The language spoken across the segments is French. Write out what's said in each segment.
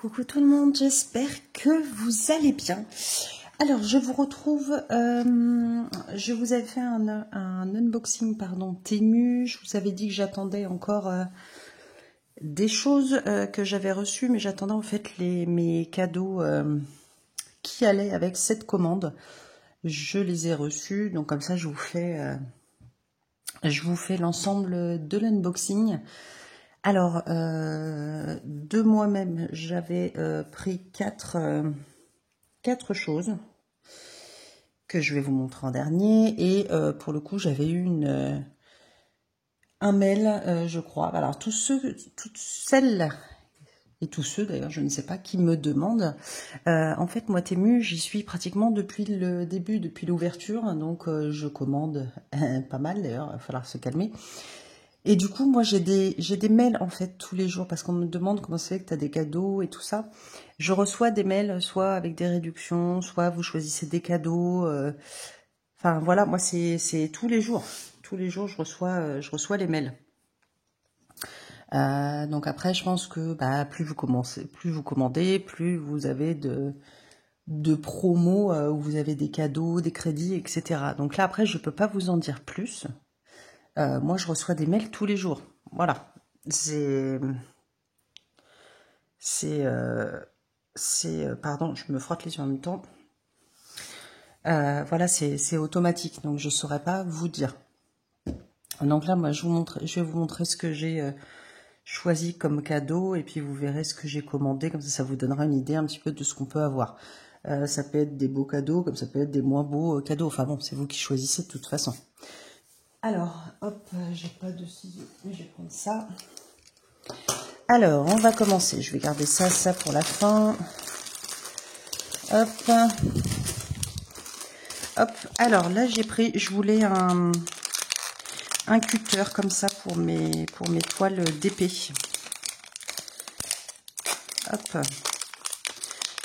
Coucou tout le monde, j'espère que vous allez bien. Alors, je vous retrouve, je vous avais fait un unboxing, Temu. Je vous avais dit que j'attendais encore des choses que j'avais reçues, mais j'attendais en fait mes cadeaux qui allaient avec cette commande. Je les ai reçus, donc comme ça je vous fais l'ensemble de l'unboxing. Alors, de moi-même, j'avais pris quatre choses que je vais vous montrer en dernier. Et pour le coup, j'avais eu un mail, je crois. Alors, toutes celles et tous ceux, d'ailleurs, je ne sais pas, qui me demandent. En fait, moi, Temu, j'y suis pratiquement depuis le début, depuis l'ouverture. Donc, je commande pas mal, d'ailleurs, il va falloir se calmer. Et du coup, moi, j'ai des mails, en fait, tous les jours, parce qu'on me demande comment c'est que tu as des cadeaux et tout ça. Je reçois des mails, soit avec des réductions, soit vous choisissez des cadeaux. Enfin, voilà, moi, c'est tous les jours. Tous les jours, je reçois les mails. Donc après, je pense que plus vous commandez, plus vous avez de promos où vous avez des cadeaux, des crédits, etc. Donc là, après, je peux pas vous en dire plus. Moi, je reçois des mails tous les jours. Voilà. Pardon, je me frotte les yeux en même temps. Voilà, c'est automatique, donc je saurais pas vous dire. Donc là, moi, je vais vous montrer ce que j'ai choisi comme cadeau, et puis vous verrez ce que j'ai commandé, comme ça vous donnera une idée un petit peu de ce qu'on peut avoir. Ça peut être des beaux cadeaux, comme ça peut être des moins beaux cadeaux. Enfin bon, c'est vous qui choisissez de toute façon. Alors, hop, j'ai pas de ciseaux, mais je vais prendre ça. Alors, on va commencer. Je vais garder ça pour la fin. Hop. Hop. Alors là, je voulais un cutter comme ça pour mes toiles d'épée. Hop.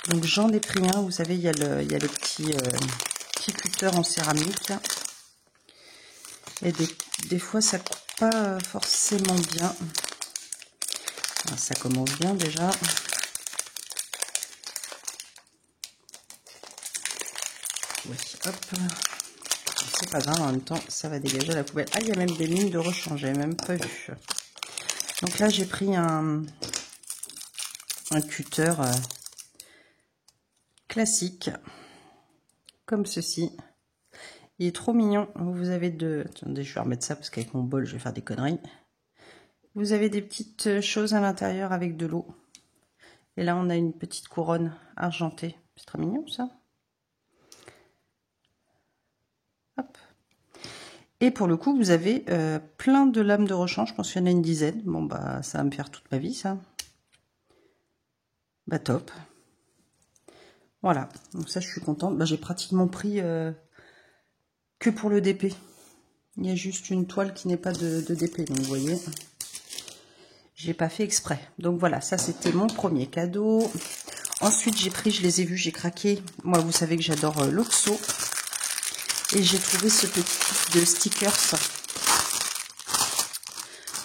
Donc j'en ai pris un. Vous savez, il y a le petit cutter en céramique. Et des fois, ça coupe pas forcément bien. Alors, ça commence bien déjà. Oui, hop. C'est pas grave, en même temps, ça va dégager la poubelle. Ah, il y a même des lignes de rechange, j'avais même pas vu. Donc là, j'ai pris un cutter classique, comme ceci. Il est trop mignon. Vous avez Attendez, je vais remettre ça parce qu'avec mon bol, je vais faire des conneries. Vous avez des petites choses à l'intérieur avec de l'eau. Et là, on a une petite couronne argentée. C'est très mignon, ça. Hop. Et pour le coup, vous avez plein de lames de rechange. Je pense qu'il y en a une dizaine. Bon, ça va me faire toute ma vie, ça. Top. Voilà. Donc ça, je suis contente. J'ai pratiquement pris que pour le DP. Il y a juste une toile qui n'est pas de DP. Donc, vous voyez, j'ai pas fait exprès. Donc, voilà. Ça, c'était mon premier cadeau. Ensuite, j'ai pris, je les ai vus, j'ai craqué. Moi, vous savez que j'adore l'Oxo. Et j'ai trouvé ce petit kit de stickers.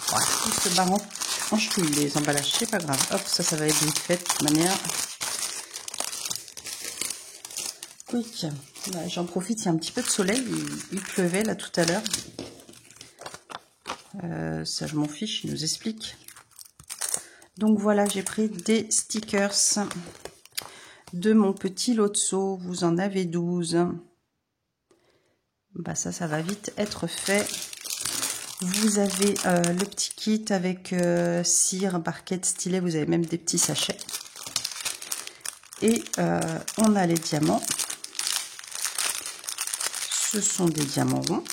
Voilà, c'est marrant. Franchement, les emballages, c'est pas grave. Hop, ça va être vite fait de toute manière. Oui, j'en profite, il y a un petit peu de soleil. Il pleuvait là tout à l'heure. Ça, je m'en fiche, il nous explique. Donc voilà, j'ai pris des stickers de mon petit Lotso. Vous en avez 12. Ça va vite être fait. Vous avez le petit kit avec cire, barquette, stylet. Vous avez même des petits sachets. Et on a les diamants. Ce sont des diamants ronds.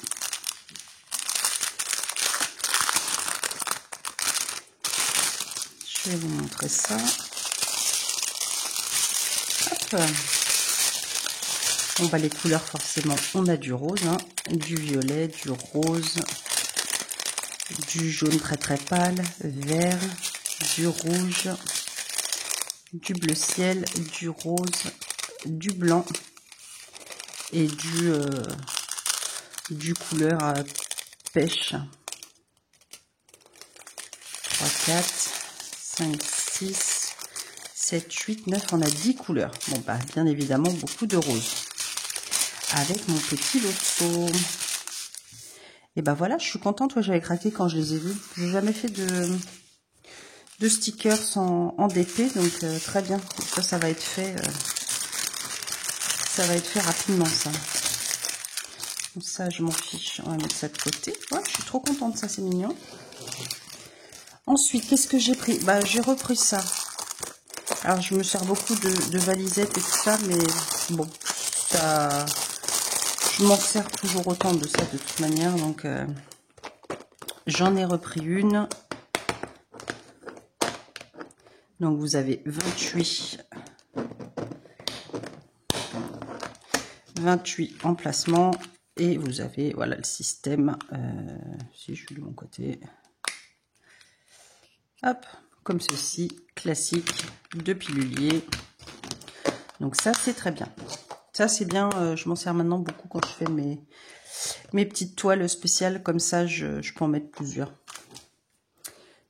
Je vais vous montrer ça. Hop. On va les couleurs forcément. On a du rose, du violet, du rose, du jaune très très pâle, vert, du rouge, du bleu ciel, du rose, du blanc et du couleur pêche. 3, 4, 5, 6, 7, 8, 9, on a 10 couleurs. Bon, bah, bien évidemment, beaucoup de roses. Avec mon petit loto. Et bah voilà, je suis contente. Ouais, j'avais craqué quand je les ai vus. J'ai jamais fait de stickers en DP, donc très bien. Ça va être fait. Ça va être fait rapidement, ça. Donc ça, je m'en fiche. On va mettre ça de côté. Ouais, je suis trop contente, ça, c'est mignon. Ensuite, qu'est-ce que j'ai pris? Bah, j'ai repris ça. Alors, je me sers beaucoup de valisettes et tout ça, mais bon, ça, je m'en sers toujours autant de ça de toute manière. Donc, j'en ai repris une. Donc, vous avez 28 emplacements. Et vous avez, voilà, le système. Si je suis de mon côté. Hop, comme ceci, classique, de pilulier. Donc ça, c'est très bien. Ça, c'est bien, je m'en sers maintenant beaucoup quand je fais mes petites toiles spéciales. Comme ça, je peux en mettre plusieurs.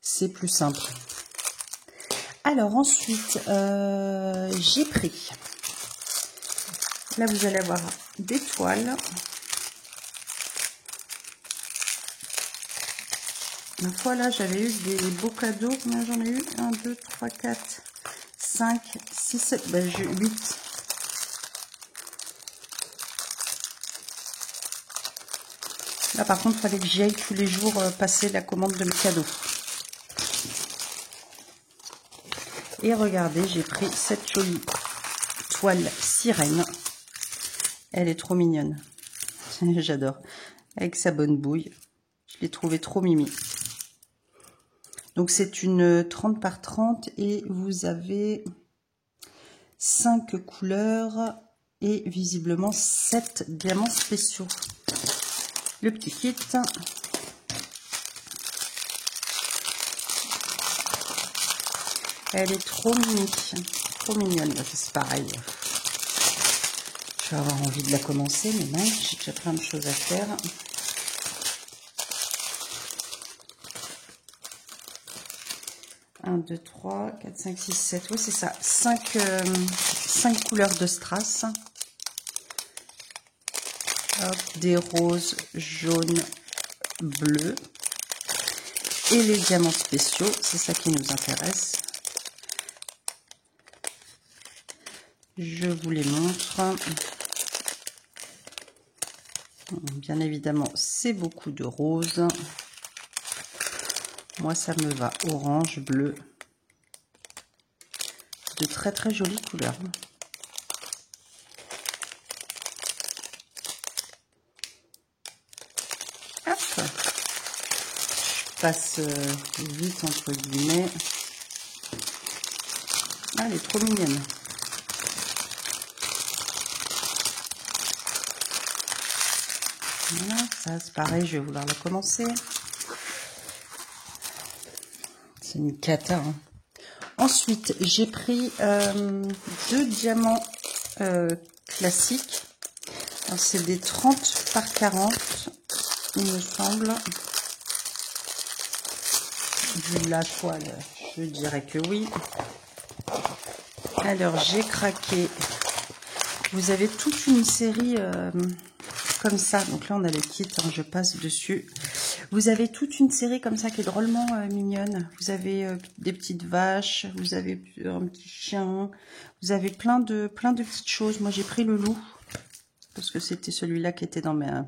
C'est plus simple. Alors ensuite, j'ai pris. Là, vous allez avoir des toiles. Une fois là, j'avais eu des beaux cadeaux. Combien j'en ai eu? 1, 2, 3, 4, 5, 6, 7. Ben, j'ai 8. Là, par contre, il fallait que j'y aille tous les jours passer la commande de mes cadeaux. Et regardez, j'ai pris cette jolie toile sirène. Elle est trop mignonne. J'adore. Avec sa bonne bouille. Je l'ai trouvée trop mimi. Donc, c'est une 30 par 30 et vous avez 5 couleurs et visiblement 7 diamants spéciaux. Le petit kit. Elle est trop mimi. Trop mignonne. C'est pareil. Je vais avoir envie de la commencer, mais non, j'ai déjà plein de choses à faire. Un, 2, 3, 4, 5, 6, 7. Oui, c'est ça. 5 couleurs de strass. Hop, des roses, jaunes, bleus. Et les diamants spéciaux. C'est ça qui nous intéresse. Je vous les montre. Bien évidemment, c'est beaucoup de roses. Moi, ça me va orange, bleu. De très très jolies couleurs. Hop. Je passe vite entre guillemets. Ah, elle est trop mignonne. Voilà, ça c'est pareil, je vais vouloir la commencer. C'est une cata. Hein. Ensuite, j'ai pris 2 diamants classiques. C'est des 30 par 40, il me semble. Vu la toile, je dirais que oui. Alors, j'ai craqué. Vous avez toute une série comme ça. Donc là, on a le kit, hein, je passe dessus. Vous avez toute une série comme ça qui est drôlement mignonne. Vous avez des petites vaches, vous avez un petit chien, vous avez plein de petites choses. Moi, j'ai pris le loup parce que c'était celui-là qui était dans ma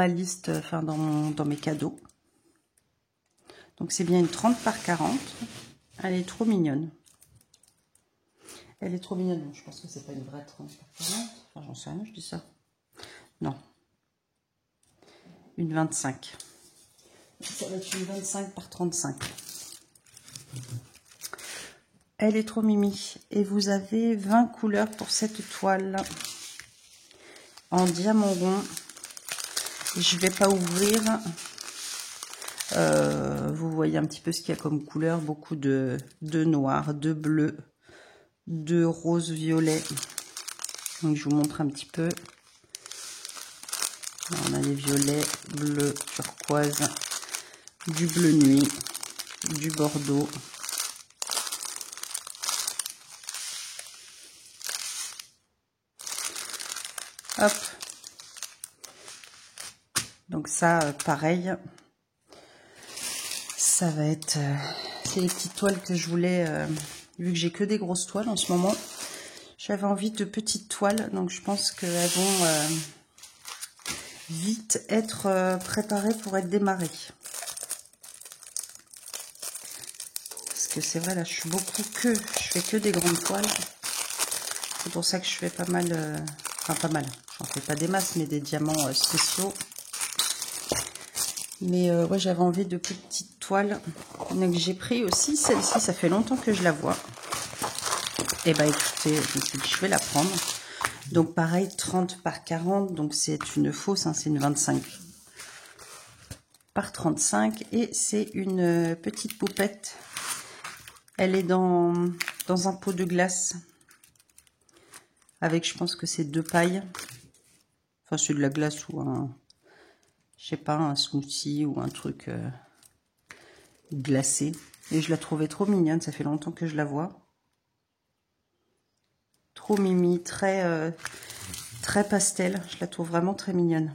liste, enfin dans mes cadeaux. Donc, c'est bien une 30 par 40. Elle est trop mignonne. Elle est trop mignonne. Je pense que c'est pas une vraie 30 par 40. Enfin, j'en sais rien, je dis ça. Non. Une 25. Ça va être une 25 par 35. Elle est trop mimi. Et vous avez 20 couleurs pour cette toile. En diamant rond. Je vais pas ouvrir. Vous voyez un petit peu ce qu'il y a comme couleur. Beaucoup de noir, de bleu, de rose violet. Donc je vous montre un petit peu. On a des violets, bleu, turquoise, du bleu nuit, du bordeaux. Hop. Donc ça, pareil. Ça va être... c'est les petites toiles que je voulais... vu que j'ai que des grosses toiles en ce moment. J'avais envie de petites toiles. Donc je pense qu'elles vont vite être préparées pour être démarrées. Parce que c'est vrai, là, je fais que des grandes toiles. C'est pour ça que je fais pas mal... enfin, pas mal. J'en fais pas des masses, mais des diamants spéciaux. Mais ouais, j'avais envie de petites toiles. Donc j'ai pris aussi celle-ci, ça fait longtemps que je la vois. Et bah écoutez, je me suis dit, je vais la prendre. Donc pareil, 30 par 40, donc c'est une fausse, hein, c'est une 25 par 35. Et c'est une petite poupette. Elle est dans un pot de glace. Avec, je pense que c'est 2 pailles. Enfin, c'est de la glace ou un... je sais pas, un smoothie ou un truc glacé. Et je la trouvais trop mignonne, ça fait longtemps que je la vois. Trop mimi, très pastel. Je la trouve vraiment très mignonne.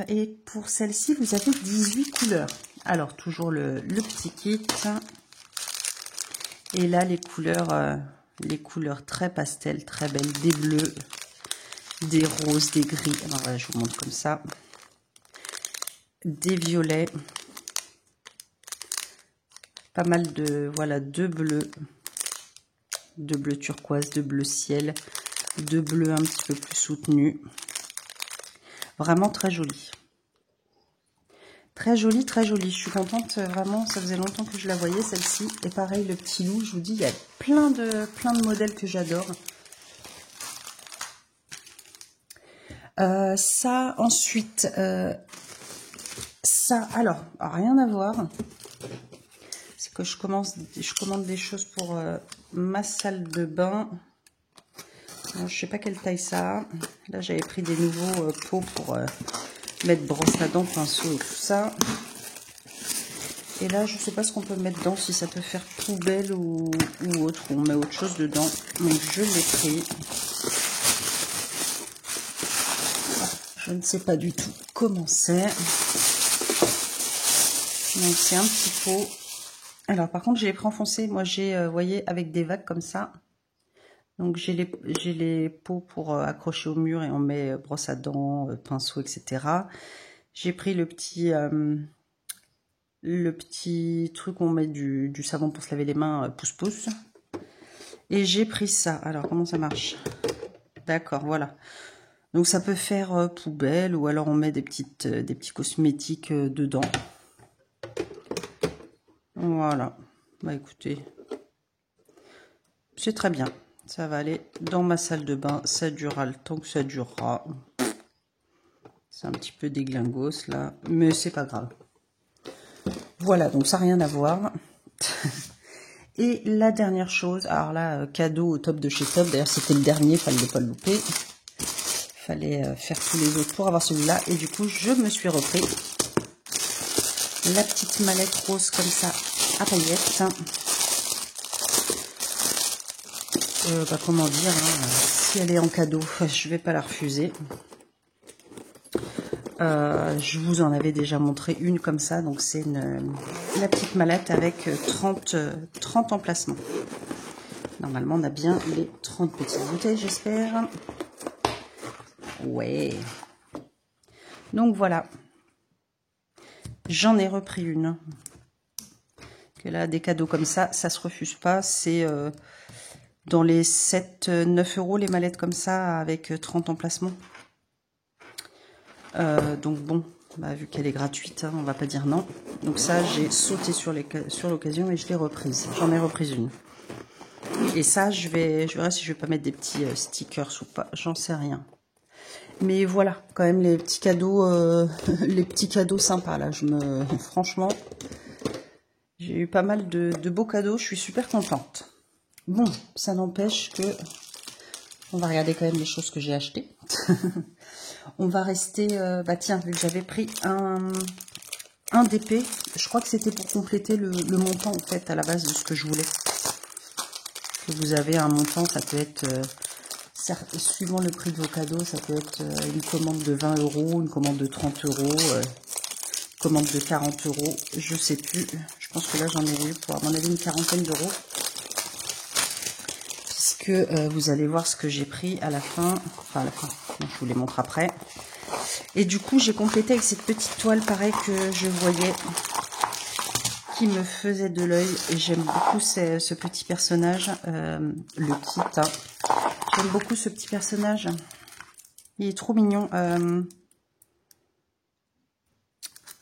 Et pour celle-ci, vous avez 18 couleurs. Alors, toujours le petit kit. Et là, les couleurs très pastel, très belles. Des bleus, des roses, des gris. Alors voilà, je vous montre comme ça. Des violets. Pas mal de, voilà, de bleu turquoise, de bleu ciel, de bleu un petit peu plus soutenu. Vraiment très joli. Très jolie, très jolie. Je suis contente, vraiment, ça faisait longtemps que je la voyais, celle-ci. Et pareil, le petit loup, je vous dis, il y a plein de modèles que j'adore. Ça, ensuite, ça, alors, rien à voir. C'est que je commande des choses pour ma salle de bain. Alors, je sais pas quelle taille ça a. Là, j'avais pris des nouveaux pots pour mettre brosse à dents, pinceau et tout ça. Et là, je sais pas ce qu'on peut mettre dedans, si ça peut faire poubelle ou autre, ou on met autre chose dedans. Donc, je l'ai pris. Je ne sais pas du tout comment c'est. Donc, c'est un petit pot. Alors, par contre, je l'ai pris enfoncé. Moi, j'ai, vous voyez, avec des vagues comme ça. Donc, j'ai les pots pour accrocher au mur et on met brosse à dents, pinceau, etc. J'ai pris le petit truc où on met du savon pour se laver les mains, pouce-pouce. Et j'ai pris ça. Alors, comment ça marche? D'accord, voilà. Donc, ça peut faire poubelle ou alors on met des petits cosmétiques dedans. Voilà. Bah, écoutez, c'est très bien. Ça va aller dans ma salle de bain. Ça durera le temps que ça durera. C'est un petit peu déglingos là, mais c'est pas grave. Voilà, donc ça n'a rien à voir. Et la dernière chose, alors là, cadeau au top de chez Top. D'ailleurs, c'était le dernier, fallait pas le louper. Fallait faire tous les autres pour avoir celui-là. Et du coup, je me suis repris la petite mallette rose comme ça à paillettes. Bah, comment dire, hein, si elle est en cadeau, je vais pas la refuser. Je vous en avais déjà montré une comme ça, donc c'est la petite mallette avec 30 emplacements. Normalement, on a bien les 30 petites bouteilles, j'espère. Ouais. Donc voilà. J'en ai repris une. Que là, des cadeaux comme ça se refuse pas. C'est dans les 7-9 € les mallettes comme ça avec 30 emplacements. Donc bon, bah, vu qu'elle est gratuite, hein, on va pas dire non. Donc ça, j'ai sauté sur l'occasion et je l'ai reprise. J'en ai reprise une. Et ça, je verrai si je vais pas mettre des petits stickers ou pas. J'en sais rien. Mais voilà, quand même les petits cadeaux, sympas là. Franchement, j'ai eu pas mal de beaux cadeaux. Je suis super contente. Bon, ça n'empêche que on va regarder quand même les choses que j'ai achetées. On va rester, bah tiens, vu que j'avais pris un DP, je crois que c'était pour compléter le montant en fait à la base de ce que je voulais. Que vous avez un montant, ça peut être suivant le prix de vos cadeaux, ça peut être une commande de 20 €, une commande de 30 €, commande de 40 €, je sais plus. Je pense que là j'en ai eu pour à mon avis une quarantaine d'euros. Puisque vous allez voir ce que j'ai pris à la fin. Enfin à la fin, je vous les montre après. Et du coup j'ai complété avec cette petite toile pareil que je voyais, qui me faisait de l'œil. Et j'aime beaucoup ce petit personnage, le kit. Hein. J'aime beaucoup ce petit personnage. Il est trop mignon.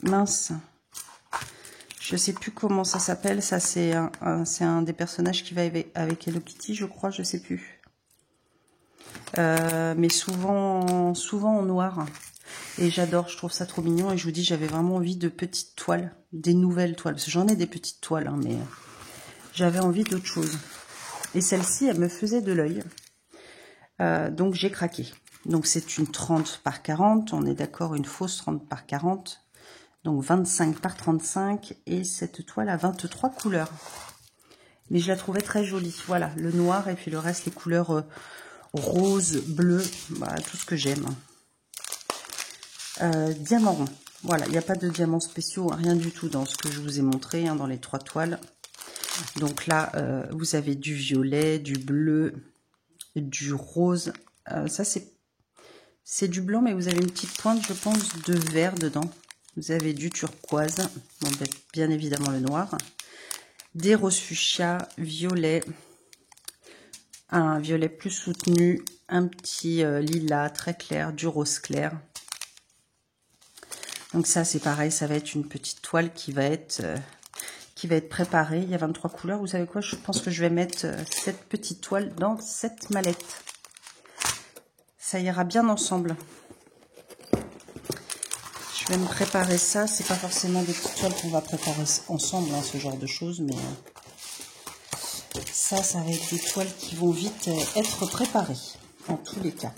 Mince. Je sais plus comment ça s'appelle. Ça, c'est un des personnages qui va avec Hello Kitty, je crois. Je sais plus. Mais souvent en noir. Et j'adore. Je trouve ça trop mignon. Et je vous dis, j'avais vraiment envie de petites toiles. Des nouvelles toiles. Parce que j'en ai des petites toiles. Hein, mais j'avais envie d'autre chose. Et celle-ci, elle me faisait de l'œil. Donc, j'ai craqué. Donc, c'est une 30 par 40. On est d'accord, une fausse 30 par 40. Donc 25 par 35 et cette toile a 23 couleurs. Mais je la trouvais très jolie. Voilà, le noir et puis le reste, les couleurs rose, bleu, bah, tout ce que j'aime. Diamant rond. Voilà, il n'y a pas de diamants spéciaux, rien du tout dans ce que je vous ai montré, hein, dans les 3 toiles. Donc là, vous avez du violet, du bleu, du rose. Ça, c'est du blanc, mais vous avez une petite pointe, je pense, de vert dedans. Vous avez du turquoise, bon, bien évidemment le noir, des roses fuchsia, violet, un violet plus soutenu, un petit lilas très clair, du rose clair. Donc ça c'est pareil, ça va être une petite toile qui va être préparée. Il y a 23 couleurs. Vous savez quoi? Je pense que je vais mettre cette petite toile dans cette mallette. Ça ira bien ensemble. Je vais me préparer ça. C'est pas forcément des petites toiles qu'on va préparer ensemble, hein, ce genre de choses, mais ça va être des toiles qui vont vite être préparées, en tous les cas.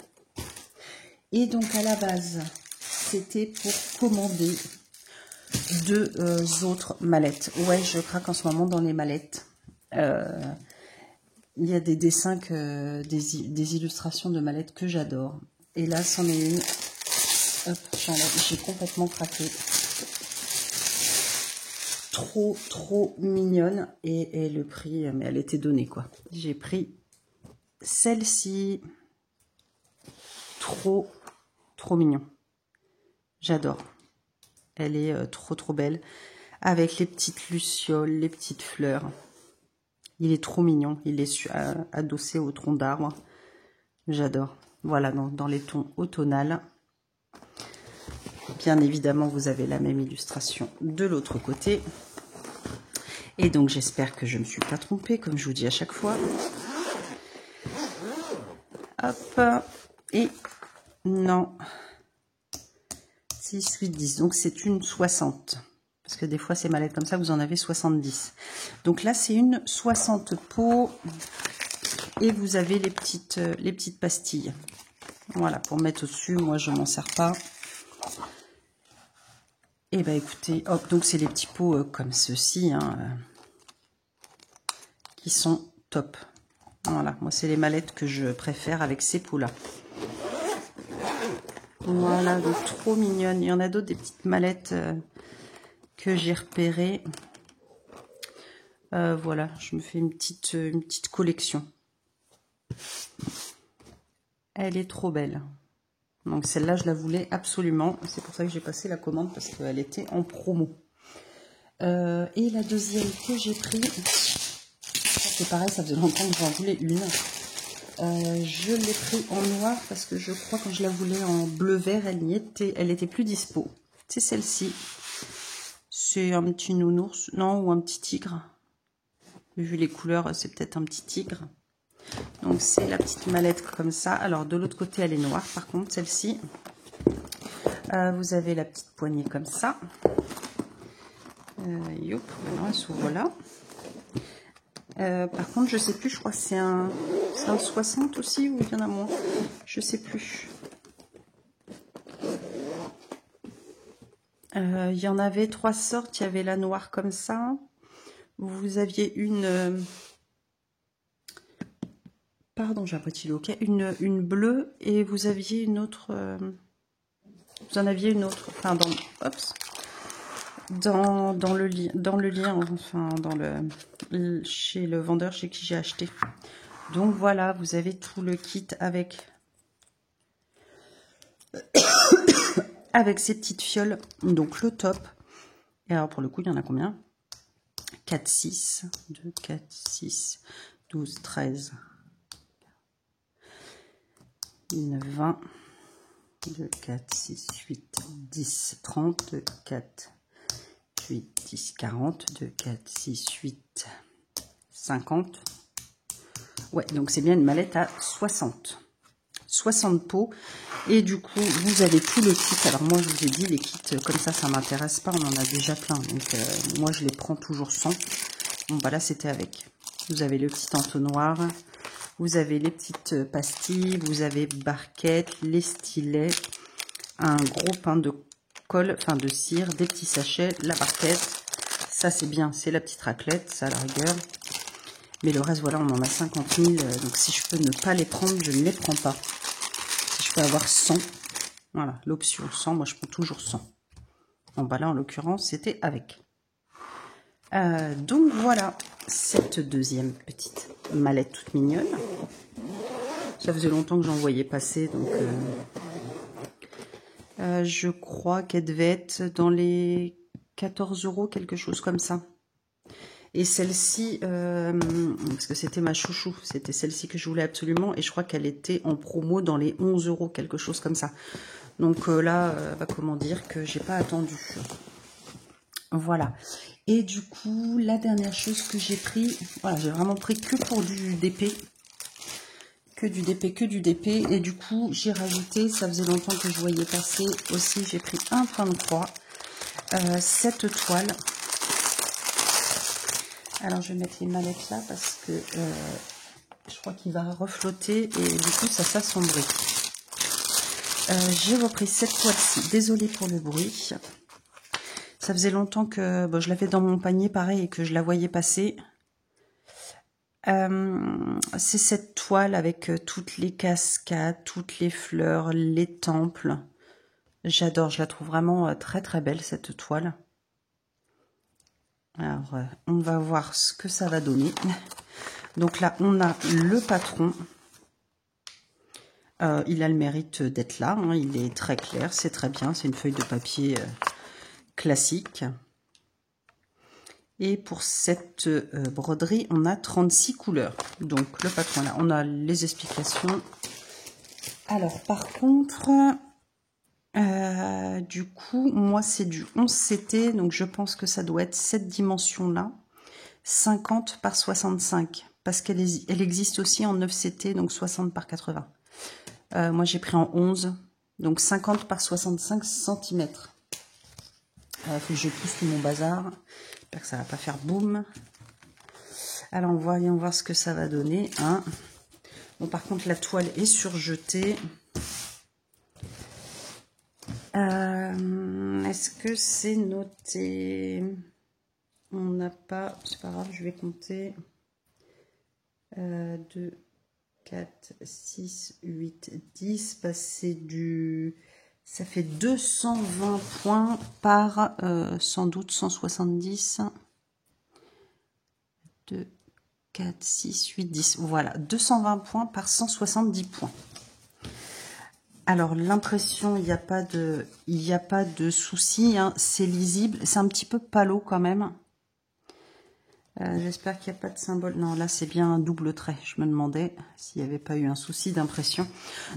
Et donc à la base, c'était pour commander 2 autres mallettes. Ouais, je craque en ce moment dans les mallettes. Il y a des dessins, des illustrations de mallettes que j'adore. Et là, c'en est une. Hop, j'ai complètement craqué. Trop mignonne. Et le prix, mais elle était donnée, quoi. J'ai pris celle-ci. Trop mignon. J'adore. Elle est trop belle. Avec les petites lucioles, les petites fleurs. Il est trop mignon. Il est adossé au tronc d'arbre. J'adore. Voilà, dans les tons automnales. Bien évidemment, vous avez la même illustration de l'autre côté. Et donc, j'espère que je ne me suis pas trompée, comme je vous dis à chaque fois. Hop. Et non. 6, 8, 10. Donc, c'est une 60. Parce que des fois, ces mallettes comme ça, vous en avez 70. Donc là, c'est une 60 peaux. Et vous avez les petites pastilles. Voilà, pour mettre au-dessus. Moi, je m'en sers pas. Et ben écoutez, hop, donc c'est les petits pots comme ceux-ci, hein, qui sont top. Voilà, moi c'est les mallettes que je préfère avec ces pots-là. Voilà, donc trop mignonne. Il y en a d'autres, des petites mallettes que j'ai repérées. Voilà, je me fais une petite collection. Elle est trop belle. Donc celle-là, je la voulais absolument. C'est pour ça que j'ai passé la commande, parce qu'elle était en promo. Et la deuxième que j'ai pris, c'est pareil, ça faisait longtemps que j'en voulais une. Je l'ai pris en noir parce que je crois que quand je la voulais en bleu-vert, elle était plus dispo. C'est celle-ci. C'est un petit nounours, non, ou un petit tigre. Vu les couleurs, c'est peut-être un petit tigre. Donc c'est la petite mallette comme ça. Alors de l'autre côté, elle est noire. Par contre, celle-ci, vous avez la petite poignée comme ça. Youp, maintenant elle s'ouvre là. Par contre, je sais plus, je crois que c'est un 60 aussi, ou il y en a moins. Je sais plus. Il y en avait 3 sortes. Il y avait la noire comme ça. Vous aviez une pardon, j'ai un petit loquet, une bleue et vous aviez une autre, vous en aviez une autre, enfin dans le lien, enfin chez le vendeur chez qui j'ai acheté. Donc voilà, vous avez tout le kit avec ces petites fioles, donc le top. Et alors pour le coup, il y en a combien? 4, 6, 2, 4, 6, 12, 13, 19, 20, 2, 4, 6, 8, 10, 30, 2, 4, 8, 10, 40, 2, 4, 6, 8, 50. Ouais, donc c'est bien une mallette à 60 pots. Et du coup, vous avez tout le kit. Alors moi, je vous ai dit, les kits comme ça m'intéresse pas. On en a déjà plein. Donc moi, je les prends toujours sans. Bon, bah là, c'était avec. Vous avez le petit entonnoir. Vous avez les petites pastilles. Vous avez barquettes, les stylets, un gros pain de colle, enfin de cire, des petits sachets, la barquette. Ça, c'est bien. C'est la petite raclette, ça à la rigueur. Mais le reste, voilà, on en a 50 000. Donc si je peux ne pas les prendre, je ne les prends pas. Je peux avoir 100. Voilà, l'option 100, moi je prends toujours 100. Bon, bah là, en l'occurrence, c'était avec. Donc voilà, cette deuxième petite mallette toute mignonne. Ça faisait longtemps que j'en voyais passer, donc je crois qu'elle devait être dans les 14 €, quelque chose comme ça. Et celle-ci, parce que c'était ma chouchou, c'était celle-ci que je voulais absolument, et je crois qu'elle était en promo dans les 11 €, quelque chose comme ça. Donc là, comment dire que j'ai pas attendu. Voilà. Et du coup, la dernière chose que j'ai pris, voilà, j'ai vraiment pris que pour du DP. Que du DP, que du DP. Et du coup, j'ai rajouté, ça faisait longtemps que je voyais passer aussi, j'ai pris un point de croix. Cette toile. Alors, je vais mettre les mallettes là parce que je crois qu'il va reflotter et du coup, ça s'assombrit. J'ai repris cette toile-ci. Désolée pour le bruit. Ça faisait longtemps que bon, je l'avais dans mon panier, pareil, et que je la voyais passer. C'est cette toile avec toutes les cascades, toutes les fleurs, les temples. J'adore, je la trouve vraiment très très belle cette toile. Alors, on va voir ce que ça va donner. Donc là, on a le patron. Il a le mérite d'être là, hein. Il est très clair, c'est très bien. C'est une feuille de papier classique. Et pour cette broderie, on a 36 couleurs. Donc, le patron, là, on a les explications. Alors, par contre, du coup, moi, c'est du 11 CT. Donc, je pense que ça doit être cette dimension-là. 50 par 65. Parce qu'elle existe aussi en 9 CT, donc 60 par 80. Moi, j'ai pris en 11. Donc, 50 par 65 cm. Faut que je pousse tout mon bazar. J'espère que ça va pas faire boum. Alors, voyons voir ce que ça va donner. Hein. Bon, par contre, la toile est surjetée. Est-ce que c'est noté? On n'a pas... C'est pas grave, je vais compter. 2, 4, 6, 8, 10. Bah, c'est du... Ça fait 220 points par sans doute 170. 2, 4, 6, 8, 10. Voilà, 220 points par 170 points. Alors, l'impression, il n'y a pas de souci. Hein. C'est lisible. C'est un petit peu palo quand même. J'espère qu'il n'y a pas de symbole. Non, là, c'est bien un double trait. Je me demandais s'il n'y avait pas eu un souci d'impression.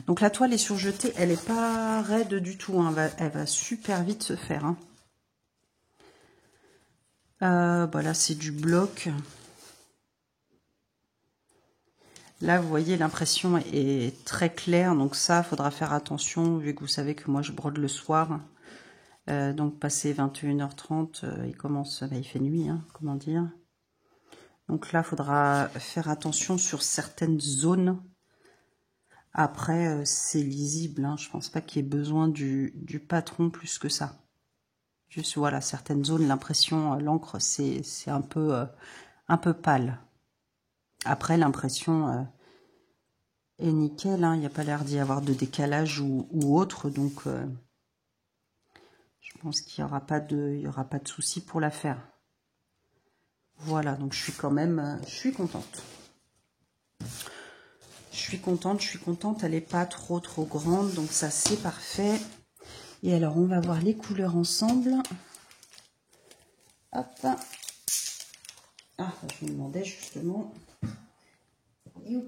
Donc, la toile est surjetée. Elle n'est pas raide du tout. Hein. Elle va super vite se faire. Hein. Bah là, c'est du bloc. Là, vous voyez, l'impression est très claire. Donc ça, il faudra faire attention, vu que vous savez que moi, je brode le soir. Donc, passé 21h30, il commence... Bah, il fait nuit, hein, comment dire. Donc là, il faudra faire attention sur certaines zones. Après, c'est lisible. Hein. Je pense pas qu'il y ait besoin du patron plus que ça. Juste, voilà, certaines zones, l'impression, l'encre, c'est un peu pâle. Après, l'impression est nickel, hein. Il n'y a pas l'air d'y avoir de décalage ou autre, donc je pense qu'il n'y aura pas de souci pour la faire. Voilà, donc je suis quand même, je suis contente. Je suis contente, elle n'est pas trop grande, donc ça c'est parfait. Et alors on va voir les couleurs ensemble. Hop. Ah, je me demandais justement.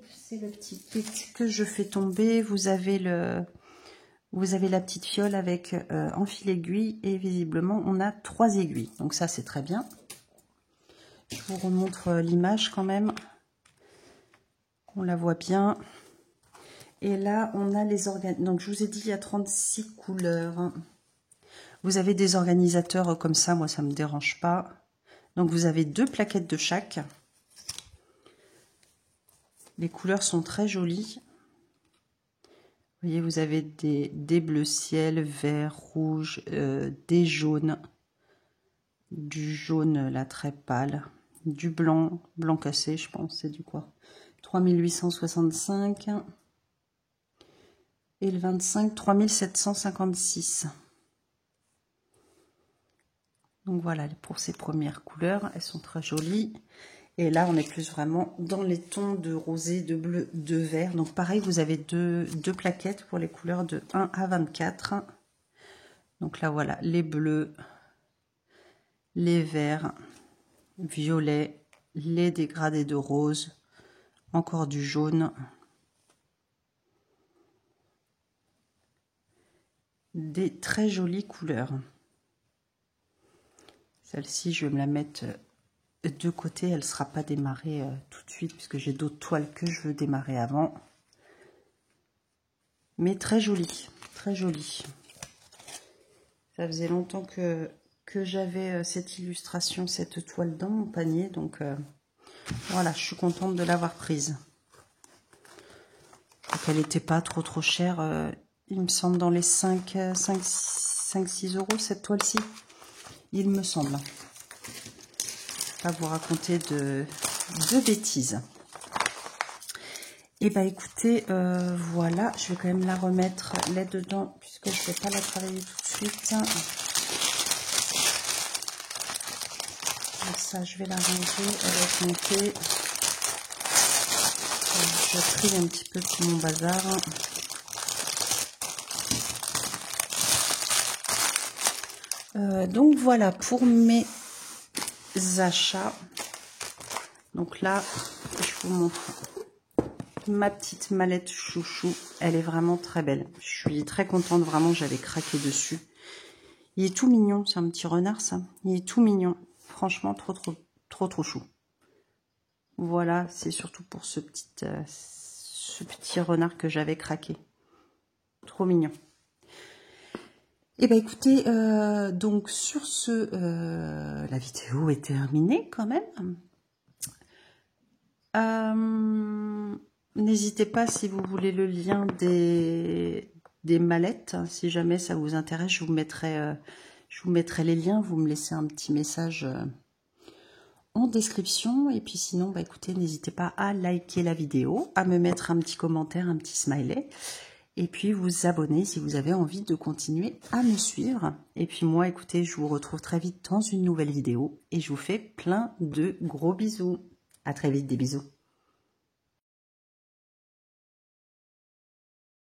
C'est le petit kit que je fais tomber. Vous avez la petite fiole avec en fil aiguille et visiblement on a 3 aiguilles. Donc ça c'est très bien. Je vous remontre l'image quand même. On la voit bien. Et là on a les organes. Donc je vous ai dit il y a 36 couleurs. Vous avez des organisateurs comme ça, moi ça me dérange pas. Donc vous avez 2 plaquettes de chaque. Les couleurs sont très jolies. Vous voyez, vous avez des bleus ciel, vert, rouge, des jaunes, du jaune là très pâle, du blanc, blanc cassé je pense, c'est du quoi, 3865 et le 25, 3756. Donc voilà pour ces premières couleurs, elles sont très jolies. Et là, on est plus vraiment dans les tons de rosé, de bleu, de vert. Donc pareil, vous avez deux plaquettes pour les couleurs de 1 à 24. Donc là, voilà, les bleus, les verts, violets, les dégradés de rose, encore du jaune. Des très jolies couleurs. Celle-ci, je vais me la mettre de côté, elle ne sera pas démarrée tout de suite puisque j'ai d'autres toiles que je veux démarrer avant. Mais très jolie, très jolie. Ça faisait longtemps que j'avais cette illustration, cette toile dans mon panier, donc voilà, je suis contente de l'avoir prise. Donc elle n'était pas trop chère, il me semble dans les 5-6 euros cette toile-ci, il me semble. Pas vous raconter de bêtises. Et bah écoutez, voilà, je vais quand même la remettre là dedans puisque je ne vais pas la travailler tout de suite. Donc ça, je vais la ranger avec mon thé. Je trie un petit peu tout mon bazar. Donc voilà pour mes achats. Donc là, je vous montre ma petite mallette chouchou. Elle est vraiment très belle. Je suis très contente, vraiment, j'avais craqué dessus. Il est tout mignon, c'est un petit renard ça. Il est tout mignon. Franchement, trop chou. Voilà, c'est surtout pour ce petit renard que j'avais craqué. Trop mignon. Et bah écoutez, donc sur ce, la vidéo est terminée quand même. N'hésitez pas si vous voulez le lien des mallettes, si jamais ça vous intéresse, je vous mettrai les liens, vous me laissez un petit message en description. Et puis sinon, bah écoutez, n'hésitez pas à liker la vidéo, à me mettre un petit commentaire, un petit smiley. Et puis vous abonner si vous avez envie de continuer à me suivre. Et puis moi, écoutez, je vous retrouve très vite dans une nouvelle vidéo. Et je vous fais plein de gros bisous. À très vite, des bisous.